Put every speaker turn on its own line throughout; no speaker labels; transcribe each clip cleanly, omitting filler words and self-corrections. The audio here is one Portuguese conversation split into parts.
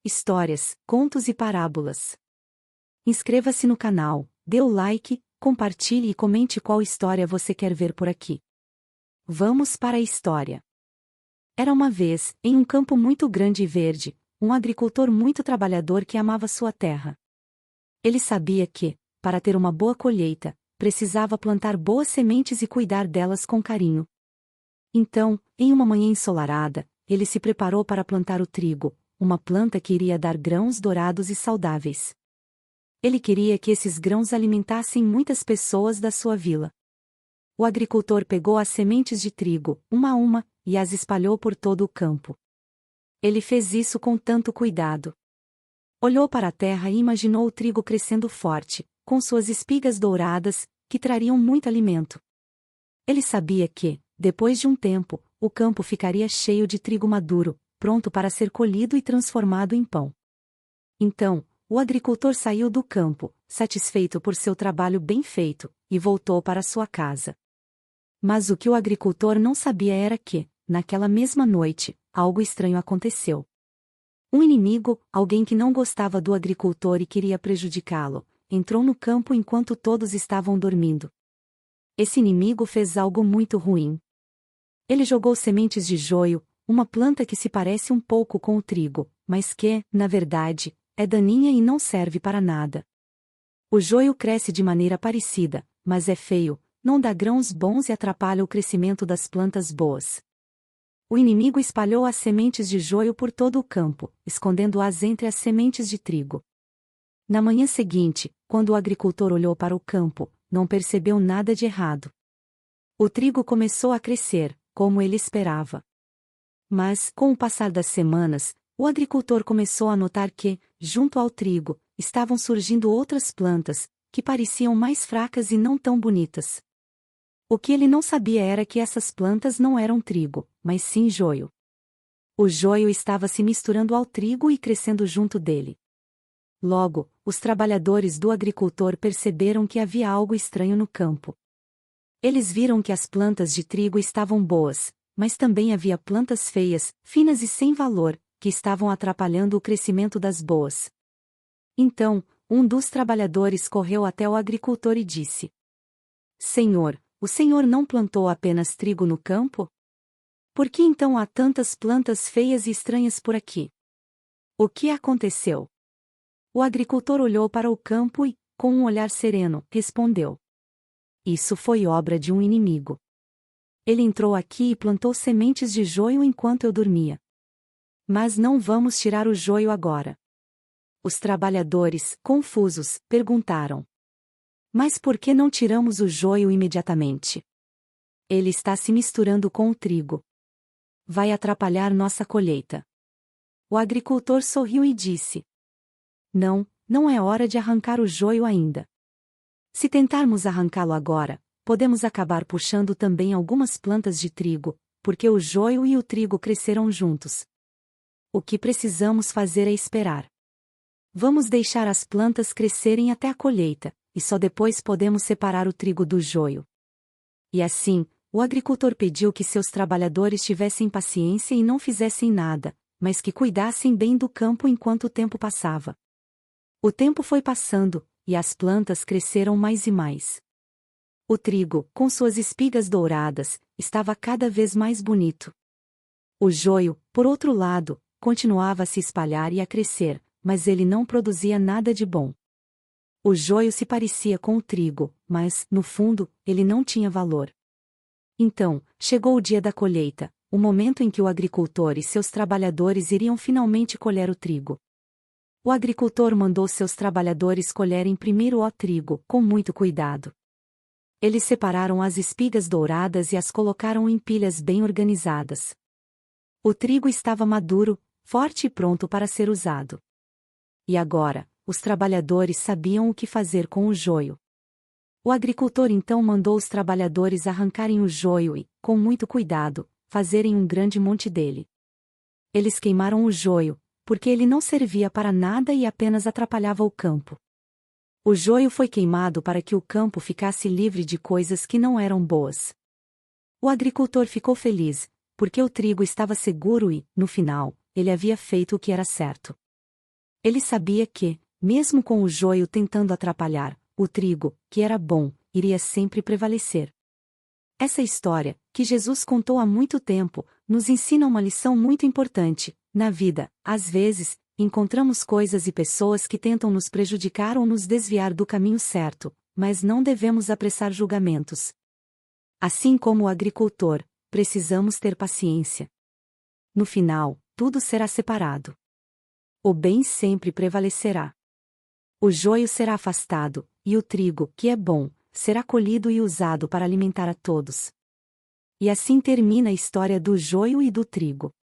histórias, contos e parábolas. Inscreva-se no canal, dê o like, compartilhe e comente qual história você quer ver por aqui. Vamos para a história. Era uma vez, em um campo muito grande e verde, um agricultor muito trabalhador que amava sua terra. Ele sabia que, para ter uma boa colheita, precisava plantar boas sementes e cuidar delas com carinho. Então, em uma manhã ensolarada, ele se preparou para plantar o trigo, uma planta que iria dar grãos dourados e saudáveis. Ele queria que esses grãos alimentassem muitas pessoas da sua vila. O agricultor pegou as sementes de trigo, uma a uma, e as espalhou por todo o campo. Ele fez isso com tanto cuidado. Olhou para a terra e imaginou o trigo crescendo forte, com suas espigas douradas, que trariam muito alimento. Ele sabia que, depois de um tempo, o campo ficaria cheio de trigo maduro, pronto para ser colhido e transformado em pão. Então, o agricultor saiu do campo, satisfeito por seu trabalho bem feito, e voltou para sua casa. Mas o que o agricultor não sabia era que, naquela mesma noite, algo estranho aconteceu. Um inimigo, alguém que não gostava do agricultor e queria prejudicá-lo, entrou no campo enquanto todos estavam dormindo. Esse inimigo fez algo muito ruim. Ele jogou sementes de joio, uma planta que se parece um pouco com o trigo, mas que, na verdade, é daninha e não serve para nada. O joio cresce de maneira parecida, mas é feio, não dá grãos bons e atrapalha o crescimento das plantas boas. O inimigo espalhou as sementes de joio por todo o campo, escondendo-as entre as sementes de trigo. Na manhã seguinte, quando o agricultor olhou para o campo, não percebeu nada de errado. O trigo começou a crescer, como ele esperava. Mas, com o passar das semanas, o agricultor começou a notar que, junto ao trigo, estavam surgindo outras plantas, que pareciam mais fracas e não tão bonitas. O que ele não sabia era que essas plantas não eram trigo, mas sim joio. O joio estava se misturando ao trigo e crescendo junto dele. Logo, os trabalhadores do agricultor perceberam que havia algo estranho no campo. Eles viram que as plantas de trigo estavam boas, mas também havia plantas feias, finas e sem valor, que estavam atrapalhando o crescimento das boas. Então, um dos trabalhadores correu até o agricultor e disse: Senhor, o senhor não plantou apenas trigo no campo? Por que então há tantas plantas feias e estranhas por aqui? O que aconteceu? O agricultor olhou para o campo e, com um olhar sereno, respondeu: Isso foi obra de um inimigo. Ele entrou aqui e plantou sementes de joio enquanto eu dormia. Mas não vamos tirar o joio agora. Os trabalhadores, confusos, perguntaram: Mas por que não tiramos o joio imediatamente? Ele está se misturando com o trigo. Vai atrapalhar nossa colheita. O agricultor sorriu e disse: Não, não é hora de arrancar o joio ainda. Se tentarmos arrancá-lo agora, podemos acabar puxando também algumas plantas de trigo, porque o joio e o trigo cresceram juntos. O que precisamos fazer é esperar. Vamos deixar as plantas crescerem até a colheita, e só depois podemos separar o trigo do joio. E assim, o agricultor pediu que seus trabalhadores tivessem paciência e não fizessem nada, mas que cuidassem bem do campo enquanto o tempo passava. O tempo foi passando, e as plantas cresceram mais e mais. O trigo, com suas espigas douradas, estava cada vez mais bonito. O joio, por outro lado, continuava a se espalhar e a crescer, mas ele não produzia nada de bom. O joio se parecia com o trigo, mas, no fundo, ele não tinha valor. Então, chegou o dia da colheita, o momento em que o agricultor e seus trabalhadores iriam finalmente colher o trigo. O agricultor mandou seus trabalhadores colherem primeiro o trigo, com muito cuidado. Eles separaram as espigas douradas e as colocaram em pilhas bem organizadas. O trigo estava maduro, forte e pronto para ser usado. E agora, os trabalhadores sabiam o que fazer com o joio. O agricultor então mandou os trabalhadores arrancarem o joio e, com muito cuidado, fazerem um grande monte dele. Eles queimaram o joio, porque ele não servia para nada e apenas atrapalhava o campo. O joio foi queimado para que o campo ficasse livre de coisas que não eram boas. O agricultor ficou feliz, porque o trigo estava seguro e, no final, ele havia feito o que era certo. Ele sabia que, mesmo com o joio tentando atrapalhar, o trigo, que era bom, iria sempre prevalecer. Essa história, que Jesus contou há muito tempo, nos ensina uma lição muito importante. Na vida, às vezes, encontramos coisas e pessoas que tentam nos prejudicar ou nos desviar do caminho certo, mas não devemos apressar julgamentos. Assim como o agricultor, precisamos ter paciência. No final, tudo será separado. O bem sempre prevalecerá. O joio será afastado, e o trigo, que é bom, será colhido e usado para alimentar a todos. E assim termina a história do joio e do trigo.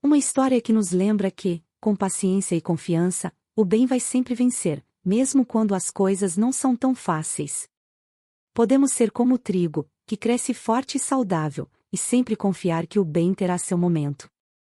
Uma história que nos lembra que, com paciência e confiança, o bem vai sempre vencer, mesmo quando as coisas não são tão fáceis. Podemos ser como o trigo, que cresce forte e saudável, e sempre confiar que o bem terá seu momento.